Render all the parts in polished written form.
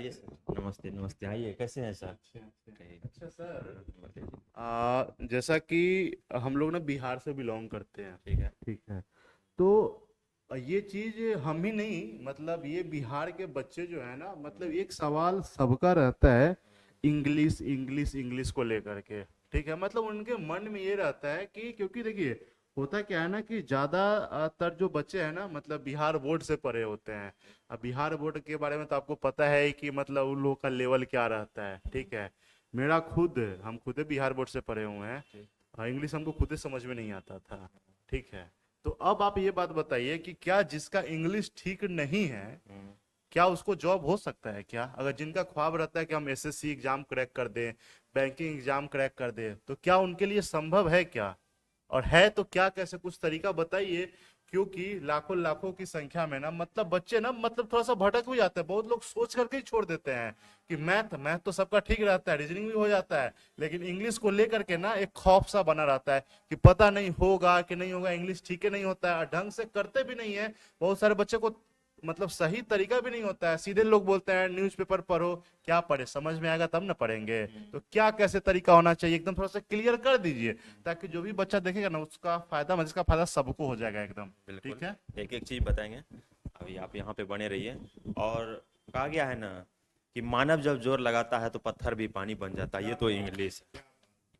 आइए सर। नमस्ते नमस्ते, आइए। कैसे हैं सर? अच्छा ठीक। अच्छा अच्छा सर। बताइए। जैसा कि हम लोग ना बिहार से बिलोंग करते हैं। ठीक है। ठीक है। तो ये चीज हम ही नहीं, मतलब ये बिहार के बच्चे जो है ना, मतलब एक सवाल सबका रहता है, इंग्लिश इंग्लिश इंग्लिश को लेकर के। ठीक है, मतलब उनके मन में ये रहता है कि क्योंकि देखिए, होता क्या है ना कि ज्यादातर जो बच्चे हैं ना, मतलब बिहार बोर्ड से पढ़े होते हैं। अब बिहार बोर्ड के बारे में तो आपको पता है ही कि मतलब उन लोगों का लेवल क्या रहता है। ठीक है। मेरा खुद हम खुद बिहार बोर्ड से पढ़े हुए हैं। ठीक। इंग्लिश हमको खुद ही समझ में नहीं आता था। ठीक है। तो अब आप ये बात बताइए कि क्या जिसका इंग्लिश ठीक नहीं है, हम्म। क्या उसको जॉब हो सकता है क्या? अगर जिनका ख्वाब रहता है कि हम एसएससी एग्जाम क्रैक कर दें, बैंकिंग एग्जाम क्रैक कर दें, तो क्या उनके लिए संभव है क्या? और है तो क्या, कैसे कुछ तरीका बताइए। क्योंकि लाखों लाखों की संख्या में ना, मतलब बच्चे ना, मतलब थोड़ा सा भटक भी जाते हैं, बहुत लोग सोच करके ही छोड़ देते हैं कि मैथ मैथ तो सबका ठीक रहता है, रीजनिंग भी हो जाता है, लेकिन इंग्लिश को लेकर के ना एक खौफ सा बना रहता है कि पता नहीं होगा कि नहीं होगा, इंग्लिश ठीक है नहीं होता है, और ढंग से करते भी नहीं है। बहुत सारे बच्चे को मतलब सही तरीका भी नहीं होता है, सीधे लोग बोलते हैं न्यूज़पेपर पढ़ो। क्या पढ़े, समझ में आएगा तब ना पढ़ेंगे। तो क्या कैसे तरीका होना चाहिए, एकदम थोड़ा सा क्लियर कर दीजिए, ताकि जो भी बच्चा देखेगा ना उसका फायदा, मतलब इसका फायदा सबको हो जाएगा एकदम। बिल्कुल। ठीक है। एक एक चीज बताएंगे। अभी आप यहाँ पे बने रहिए। और कहा गया है ना कि मानव जब जोर लगाता है तो पत्थर भी पानी बन जाता है। ये तो इंग्लिश है।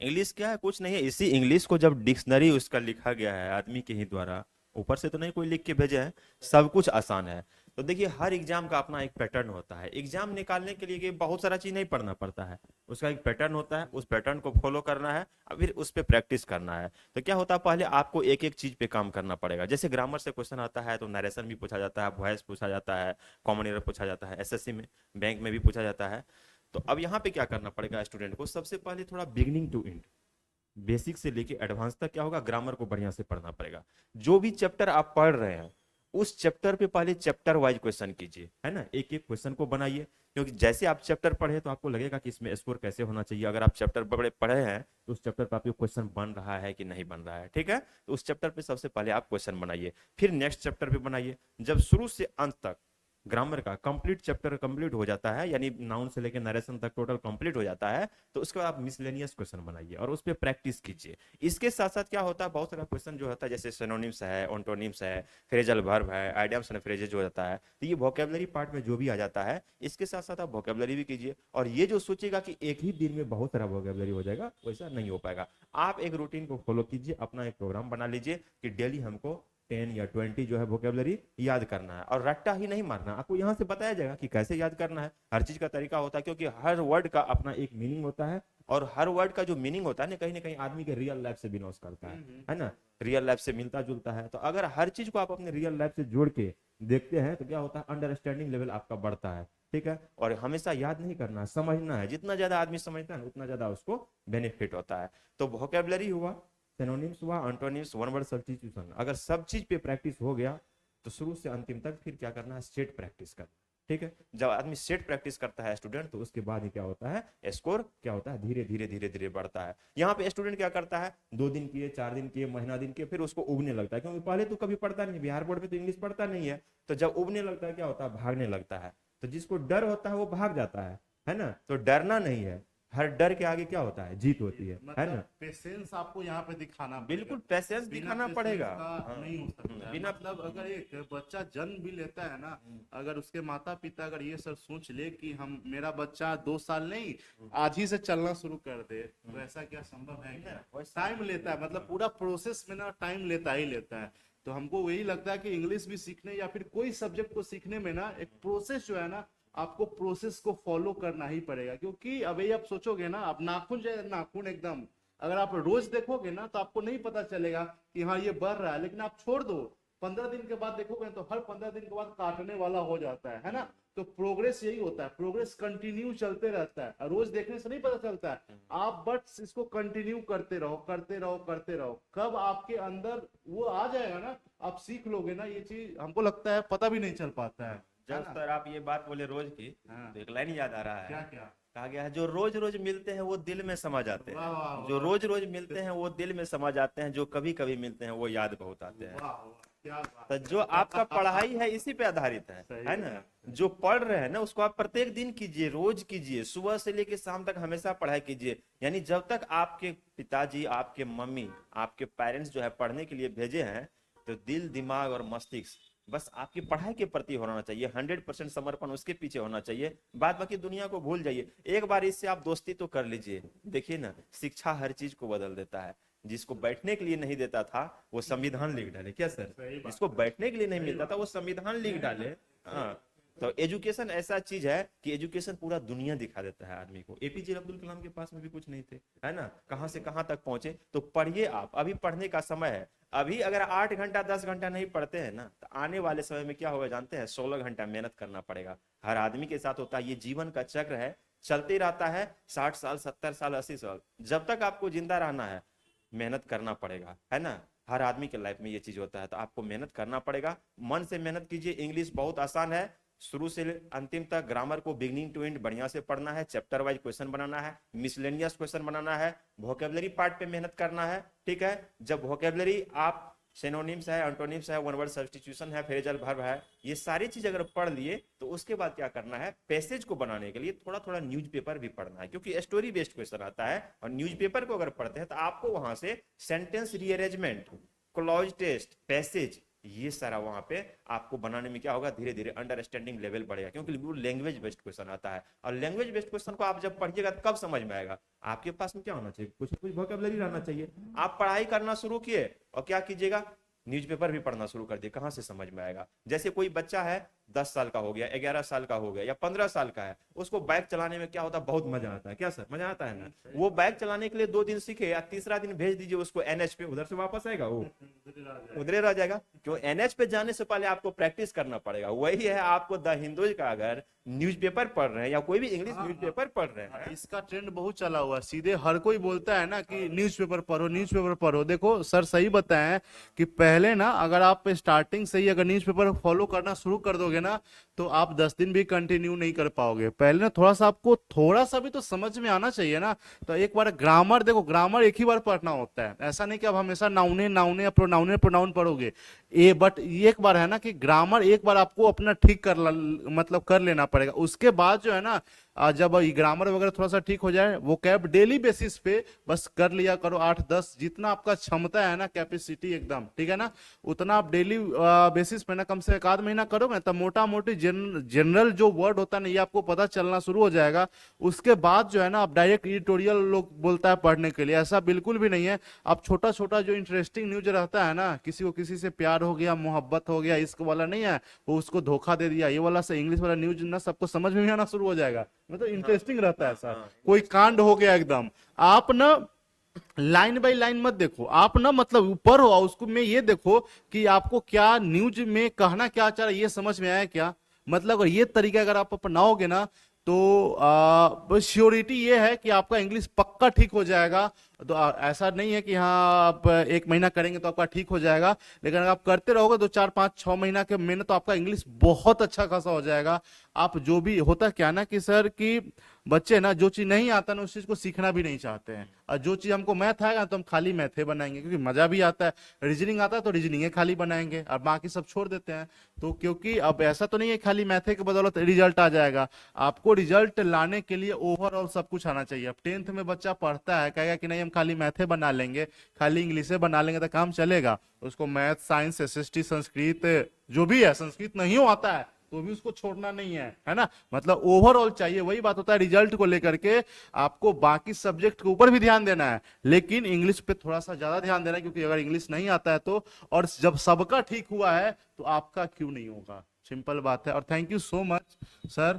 इंग्लिश क्या है? कुछ नहीं है। इसी इंग्लिश को जब डिक्शनरी उसका लिखा गया है आदमी के ही द्वारा, ऊपर से तो नहीं कोई लिख के भेजे है, सब कुछ आसान है। तो देखिए, हर एग्जाम का अपना एक पैटर्न होता है। एग्जाम निकालने के लिए कि बहुत सारा चीज नहीं पढ़ना पड़ता है। उसका एक पैटर्न होता है, उस पैटर्न को फॉलो करना है और फिर उस पर प्रैक्टिस करना है। तो क्या होता है, पहले आपको एक एक चीज पे काम करना पड़ेगा। जैसे ग्रामर से क्वेश्चन आता है तो नरेशन भी पूछा जाता है, वॉइस पूछा जाता है, कॉमन एरर पूछा जाता है, एसएससी में, बैंक में भी पूछा जाता है। तो अब यहाँ पे क्या करना पड़ेगा स्टूडेंट को? सबसे पहले थोड़ा बिगनिंग टू एंड, बेसिक से लेके एडवांस तक क्या होगा, ग्रामर को बढ़िया से पढ़ना पड़ेगा। जो भी चैप्टर आप पढ़ रहे हैं उस चैप्टर पे पहले चैप्टर वाइज क्वेश्चन कीजिए, है ना। एक एक क्वेश्चन को बनाइए, क्योंकि जैसे आप चैप्टर पढ़े तो आपको लगेगा कि इसमें स्कोर कैसे होना चाहिए। अगर आप चैप्टर पढ़े पढ़े हैं तो उस चैप्टर पर आपको क्वेश्चन बन रहा है कि नहीं बन रहा है, ठीक है। तो उस चैप्टर पे सबसे पहले आप क्वेश्चन बनाइए, फिर नेक्स्ट चैप्टर पे बनाइए। जब शुरू से अंत तक ग्रामर का कंप्लीट चैप्टर कंप्लीट हो जाता है, यानी नाउन से लेकर नरेशन तक टोटल कंप्लीट हो जाता है, तो उसके बाद आप मिसलेनियस क्वेश्चन बनाइए और उस पर प्रैक्टिस कीजिए। इसके साथ साथ क्या होता है, बहुत सारा क्वेश्चन जो होता है, जैसे सिनोनिम्स है, ऑन्टोनिम्स है, फ्रेजल वर्ब है, आइडियम्स एंड फ्रेजेज हो जाता है, तो ये वोकेबलरी पार्ट में जो भी आ जाता है, इसके साथ साथ आप वोकेबलरी भी कीजिए। और ये जो सोचेगा कि एक ही दिन में बहुत सारा वोकेबलरी हो जाएगा, वैसा नहीं हो पाएगा। आप एक रूटीन को फॉलो कीजिए, अपना एक प्रोग्राम बना लीजिए कि डेली हमको 10 या 20 जो है वोकेबलरी याद करना है। और रट्टा ही नहीं मारना, आपको यहाँ से बताया जाएगा कि कैसे याद करना है। हर चीज का तरीका होता है, क्योंकि हर वर्ड का अपना एक मीनिंग होता है। और हर वर्ड का जो मीनिंग होता है ना कहीं आदमी के रियल लाइफ से बिलोंग करता है ना, रियल लाइफ से मिलता जुलता है। तो अगर हर चीज को आप अपने रियल लाइफ से जोड़ के देखते हैं तो क्या होता है, अंडरस्टैंडिंग लेवल आपका बढ़ता है। ठीक है। और हमेशा याद नहीं करना है, समझना है। जितना ज्यादा आदमी समझता है उतना ज्यादा उसको बेनिफिट होता है। तो वोकेबलरी हुआ, सिनोनिम्स हुआ, एंटोनिम्स, वन वर्ड सब्स्टिट्यूशन, अगर सब चीज पे प्रैक्टिस हो गया तो शुरू से अंतिम तक फिर क्या करना है, सेट प्रैक्टिस करना। ठीक है। जब आदमी सेट प्रैक्टिस करता है स्टूडेंट, तो उसके बाद ही क्या होता है, स्कोर क्या होता है, धीरे धीरे धीरे धीरे बढ़ता है। यहाँ पे स्टूडेंट क्या करता है, 2 दिन किए, 4 दिन किए, महीना दिन किए, फिर उसको उगने लगता है, क्योंकि पहले तो कभी पढ़ता नहीं, बिहार बोर्ड में तो इंग्लिश पढ़ता नहीं है। तो जब उगने लगता है क्या होता है, भागने लगता है। तो जिसको डर होता है वो भाग जाता है ना। तो डरना नहीं है, हर डर के आगे क्या होता है, जीत होती है मतलब ना। पेशेंस आपको यहाँ पे दिखाना पड़ेगा। बिल्कुल पैसेंस बिना दिखाना पेशेंस पड़ेगा। का हाँ। नहीं हो सकता है। बिना। मतलब अगर एक बच्चा जन्म भी लेता है ना, अगर उसके माता पिता अगर ये सब सोच ले कि हम, मेरा बच्चा 2 साल नहीं, आज ही से चलना शुरू कर दे, तो ऐसा क्या संभव है क्या? टाइम लेता है, मतलब पूरा प्रोसेस में ना टाइम लेता ही लेता है। तो हमको वही लगता है कि इंग्लिश भी सीखने या फिर कोई सब्जेक्ट को सीखने में ना एक प्रोसेस जो है ना, आपको प्रोसेस को फॉलो करना ही पड़ेगा। क्योंकि अभी आप सोचोगे ना, आप नाखून जो है, नाखून एकदम, अगर आप रोज देखोगे ना तो आपको नहीं पता चलेगा कि हाँ ये बढ़ रहा है, लेकिन आप छोड़ दो, 15 दिन के बाद देखोगे तो हर 15 दिन के बाद काटने वाला हो जाता है ना। तो प्रोग्रेस यही होता है, प्रोग्रेस कंटिन्यू चलते रहता है, रोज देखने से नहीं पता चलता है। आप बस इसको कंटिन्यू करते रहो करते रहो करते रहो, कब आपके अंदर वो आ जाएगा ना, आप सीख लोगे ना, ये चीज हमको लगता है पता भी नहीं चल पाता है जब ना। सर आप ये बात बोले रोज की, हाँ। तो एक लाइन याद आ रहा क्या है। क्या? कहा गया है, जो रोज रोज मिलते हैं वो दिल में समा जाते वाह वाह हैं, जो वाह। रोज रोज मिलते हैं वो दिल में समा जाते हैं, जो कभी कभी मिलते हैं वो याद बहुत आते हैं। वाह। क्या बात तो जो आपका पढ़ाई है इसी पे आधारित है ना। जो पढ़ रहे हैं ना उसको आप प्रत्येक दिन कीजिए, रोज कीजिए, सुबह से लेकर शाम तक हमेशा पढ़ाई कीजिए। यानी जब तक आपके पिताजी, आपके मम्मी, आपके पेरेंट्स जो है पढ़ने के लिए भेजे हैं, तो दिल, दिमाग और मस्तिष्क बस आपकी पढ़ाई के प्रति होना चाहिए, 100% समर्पण उसके पीछे होना चाहिए। बाद बाकी दुनिया को भूल जाइए। एक बार इससे आप दोस्ती तो कर लीजिए। देखिए ना, शिक्षा हर चीज को बदल देता है। जिसको बैठने के लिए नहीं देता था वो संविधान लिख डाले, क्या सर? जिसको बैठने के लिए नहीं मिलता था वो संविधान लिख डाले। हाँ, तो एजुकेशन ऐसा चीज है कि एजुकेशन पूरा दुनिया दिखा देता है आदमी को। एपीजे अब्दुल कलाम के पास में भी कुछ नहीं थे, है ना, कहां से कहां तक पहुंचे। तो पढ़िए आप, अभी पढ़ने का समय है। अभी अगर 8 घंटा 10 घंटा नहीं पढ़ते हैं ना, तो आने वाले समय में क्या होगा जानते हैं? 16 घंटा मेहनत करना पड़ेगा। हर आदमी के साथ होता है, ये जीवन का चक्र है, चलते रहता है। 60 साल, 70 साल, 80 साल, जब तक आपको जिंदा रहना है मेहनत करना पड़ेगा, है ना। हर आदमी के लाइफ में ये चीज होता है, तो आपको मेहनत करना पड़ेगा। मन से मेहनत कीजिए। इंग्लिश बहुत आसान है, शुरू से अंतिम तक ग्रामर को बिगनिंग टू एंड बढ़िया से पढ़ना है। चैप्टर वाइज क्वेश्चन बनाना है, मिसलेनियस क्वेश्चन बनाना है, वोकेबलरी पार्ट पे मेहनत करना है। ठीक है, जब वोकेबलरी आप सिनोनिम्स है, एंटोनिम्स है, वन वर्ड सब्स्टिट्यूशन है, फ्रेजल वर्ब है, ये सारी चीज अगर पढ़ लिए तो उसके बाद क्या करना है? पैसेज को बनाने के लिए थोड़ा थोड़ा न्यूज़पेपर भी पढ़ना है, क्योंकि स्टोरी बेस्ड क्वेश्चन आता है। और न्यूज़पेपर को अगर पढ़ते हैं तो आपको वहां से sentence rearrangement, clause test, passage, ये सारा वहां पे आपको बनाने में क्या होगा? धीरे धीरे अंडरस्टैंडिंग लेवल बढ़ेगा, क्योंकि वो लैंग्वेज बेस्ड क्वेश्चन आता है। और लैंग्वेज बेस्ड क्वेश्चन को आप जब पढ़िएगा तो कब समझ में आएगा? आपके पास में क्या होना चाहिए? कुछ कुछ वोकैबुलरी रहना चाहिए। आप पढ़ाई करना शुरू किए और क्या कीजिएगा? न्यूज़पेपर भी पढ़ना शुरू कर दिए। कहां से समझ में आएगा? जैसे कोई बच्चा है 10 साल का हो गया, 11 साल का हो गया या 15 साल का है, उसको बाइक चलाने में क्या होता है? बहुत मजा आता है। क्या सर? मजा आता है ना। वो बाइक चलाने के लिए 2 दिन सीखे या तीसरा दिन भेज दीजिए उसको एनएच पे, उधर से वापस आएगा वो उधरे रह जाएगा। क्यों? एनएच पे जाने से पहले आपको प्रैक्टिस करना पड़ेगा। वही है, आपको द हिंदू का अगर न्यूज़पेपर पढ़ रहे हैं या कोई भी इंग्लिश न्यूज़पेपर पढ़ रहे हैं, इसका ट्रेंड बहुत चला हुआ है। सीधे हर कोई बोलता है ना कि न्यूज़पेपर पढ़ो, न्यूज़पेपर पढ़ो। देखो सर सही बताए हैं कि पहले ना अगर आप स्टार्टिंग से ही अगर न्यूज़पेपर फॉलो करना शुरू कर दोगे ना, तो आप 10 दिन भी कंटिन्यू नहीं कर पाओगे। पहले ना थोड़ा सा आपको थोड़ा सा भी तो समझ में आना चाहिए ना। तो एक बार ग्रामर देखो, ग्रामर एक ही बार पढ़ना होता है। ऐसा नहीं कि आप हमेशा नाउने नाउने प्रोनाउने प्रोनाउन पढ़ोगे। बट ये एक बार है ना कि ग्रामर एक बार आपको अपना ठीक मतलब कर लेना पड़ेगा। उसके बाद जो है ना, जब ग्रामर वगैरह थोड़ा सा ठीक हो जाए, वो कैब डेली बेसिस पे बस कर लिया करो। 8-10 जितना आपका क्षमता है ना, कैपेसिटी एकदम ठीक है ना, उतना आप डेली बेसिस पे ना कम से 1 महीना करोगे, तब मोटा मोटी जनरल जो वर्ड होता है ना, ये आपको पता चलना शुरू हो जाएगा। उसके बाद जो है ना, आप डायरेक्ट एडिटोरियल लोग बोलता है पढ़ने के लिए, ऐसा बिल्कुल भी नहीं है। आप छोटा छोटा जो इंटरेस्टिंग न्यूज रहता है ना, किसी को किसी से प्यार हो गया, मोहब्बत हो गया, इश्क वाला नहीं है, वो उसको धोखा दे दिया, ये वाला से इंग्लिश वाला न्यूज ना सबको समझ में आना शुरू हो जाएगा। मतलब इंटरेस्टिंग रहता है सर। कोई कांड हो गया एकदम, आप ना लाइन बाय लाइन मत देखो, आप ना मतलब ऊपर हो उसको में ये देखो कि आपको क्या न्यूज में कहना क्या चाह रहा है, ये समझ में आया क्या। मतलब अगर ये तरीका अगर आप अपनाओगे ना, तो श्योरिटी ये है कि आपका इंग्लिश पक्का ठीक हो जाएगा। तो ऐसा नहीं है कि हाँ आप 1 महीना करेंगे तो आपका ठीक हो जाएगा, लेकिन अगर आप करते रहोगे तो 4-5-6 महीना के मेहनत तो आपका इंग्लिश बहुत अच्छा खासा हो जाएगा। आप जो भी होता क्या ना कि सर कि बच्चे ना जो चीज नहीं आता ना उस चीज को सीखना भी नहीं चाहते हैं। और जो चीज हमको मैथ आएगा तो हम खाली मैथे बनाएंगे, क्योंकि मजा भी आता है। रीजनिंग आता है तो रीजनिंग खाली बनाएंगे और बाकी सब छोड़ देते हैं। तो क्योंकि अब ऐसा तो नहीं है खाली मैथे के बदौलत रिजल्ट आ जाएगा। आपको रिजल्ट लाने के लिए ओवरऑल सब कुछ आना चाहिए। अब 10th में बच्चा पढ़ता है, कहेगा कि नहीं हम खाली मैथे बना लेंगे, खाली इंग्लिश बना लेंगे तो काम चलेगा? उसको मैथ, साइंस, एसएसटी, संस्कृत जो भी है, संस्कृत नहीं हो आता है तो भी उसको छोड़ना नहीं है ना। मतलब ओवरऑल चाहिए। वही बात होता है रिजल्ट को लेकर के, आपको बाकी सब्जेक्ट के ऊपर भी ध्यान देना है, लेकिन इंग्लिश पे थोड़ा सा ज्यादा ध्यान देना है, क्योंकि अगर इंग्लिश नहीं आता है तो, और जब सबका ठीक हुआ है तो आपका क्यों नहीं होगा। सिंपल बात है। और thank you so much sir.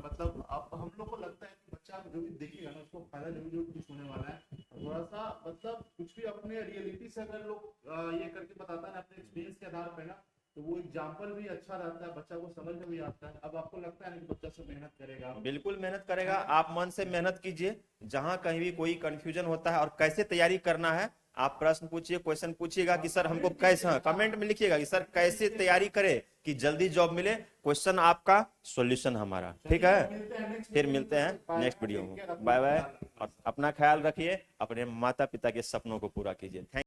मतलब अब हम लोग को लगता है कि बच्चा जो भी देखेगा ना उसको फायदा जरूर कुछ होने वाला है। थोड़ा सा मतलब कुछ भी अपने रियलिटी से अगर लोग ये करके बताता है ना अपने एक्सपीरियंस के आधार पर ना, तो वो एग्जाम्पल भी अच्छा रहता है, बच्चा को समझ में भी आता है। अब आपको लगता है ना कि बच्चा सब मेहनत करेगा? बिल्कुल मेहनत करेगा। आप मन से मेहनत कीजिए। जहां कहीं भी कोई कंफ्यूजन होता है और कैसे तैयारी करना है, आप प्रश्न पूछिए, क्वेश्चन पूछिएगा कि सर हमको कैसे, कमेंट में लिखिएगा कि सर कैसे तैयारी करें कि जल्दी जॉब मिले। क्वेश्चन आपका, सॉल्यूशन हमारा। ठीक है, फिर मिलते हैं नेक्स्ट वीडियो में। Bye bye. और अपना ख्याल रखिए, अपने माता पिता के सपनों को पूरा कीजिए। थैंक